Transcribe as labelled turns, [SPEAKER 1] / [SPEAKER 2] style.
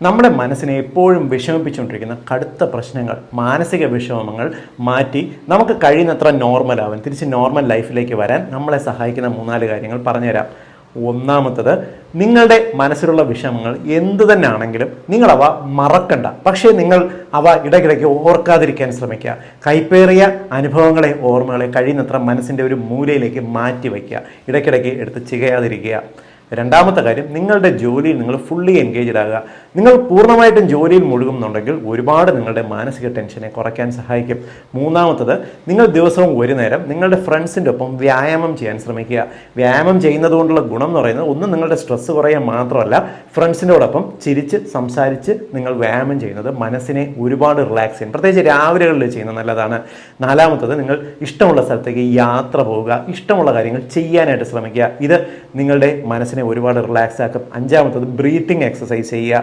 [SPEAKER 1] നമ്മുടെ മനസ്സിനെ എപ്പോഴും വിഷമിപ്പിച്ചുകൊണ്ടിരിക്കുന്ന കടുത്ത പ്രശ്നങ്ങൾ, മാനസിക വിഷമങ്ങൾ മാറ്റി നമുക്ക് കഴിയുന്നത്ര നോർമലാവാൻ, തിരിച്ച് നോർമൽ ലൈഫിലേക്ക് വരാൻ നമ്മളെ സഹായിക്കുന്ന 3-4 കാര്യങ്ങൾ പറഞ്ഞുതരാം. ഒന്നാമത്തത്, നിങ്ങളുടെ മനസ്സിലുള്ള വിഷമങ്ങൾ എന്തു തന്നെ ആണെങ്കിലും നിങ്ങളവ മറക്കണ്ട. പക്ഷേ നിങ്ങൾ അവ ഇടയ്ക്കിടയ്ക്ക് ഓർക്കാതിരിക്കാൻ ശ്രമിക്കുക. കൈപ്പേറിയ അനുഭവങ്ങളെ, ഓർമ്മകളെ കഴിയുന്നത്ര മനസ്സിൻ്റെ ഒരു മൂലയിലേക്ക് മാറ്റി വയ്ക്കുക. ഇടയ്ക്കിടയ്ക്ക് എടുത്ത് ചികയാതിരിക്കുക. രണ്ടാമത്തെ കാര്യം, നിങ്ങളുടെ ജോലിയിൽ നിങ്ങൾ ഫുള്ളി എൻഗേജ്ഡ് ആകുക. നിങ്ങൾ പൂർണ്ണമായിട്ടും ജോലിയിൽ മുഴുകുന്നുണ്ടെങ്കിൽ ഒരുപാട് നിങ്ങളുടെ മാനസിക ടെൻഷനെ കുറയ്ക്കാൻ സഹായിക്കും. മൂന്നാമത്തത്, നിങ്ങൾ ദിവസവും ഒരു നേരം നിങ്ങളുടെ ഫ്രണ്ട്സിൻ്റെ ഒപ്പം വ്യായാമം ചെയ്യാൻ ശ്രമിക്കുക. വ്യായാമം ചെയ്യുന്നത് കൊണ്ടുള്ള ഗുണം എന്ന് പറയുന്നത് ഒന്ന്, നിങ്ങളുടെ സ്ട്രെസ്സ് കുറയാൻ മാത്രമല്ല, ഫ്രണ്ട്സിനോടൊപ്പം ചിരിച്ച് സംസാരിച്ച് നിങ്ങൾ വ്യായാമം ചെയ്യുന്നത് മനസ്സിനെ ഒരുപാട് റിലാക്സ് ചെയ്യും. പ്രത്യേകിച്ച് രാവിലെകളിൽ ചെയ്യുന്നത് നല്ലതാണ്. നാലാമത്തത്, നിങ്ങൾ ഇഷ്ടമുള്ള സ്ഥലത്തേക്ക് യാത്ര പോവുക. ഇഷ്ടമുള്ള കാര്യങ്ങൾ ചെയ്യാനായിട്ട് ശ്രമിക്കുക. ഇത് നിങ്ങളുടെ മനസ്സിനെ ഒരുപാട് റിലാക്സ് ആക്കും. അഞ്ചാമത്തത്, ബ്രീത്തിങ് എക്സസൈസ് ചെയ്യുക.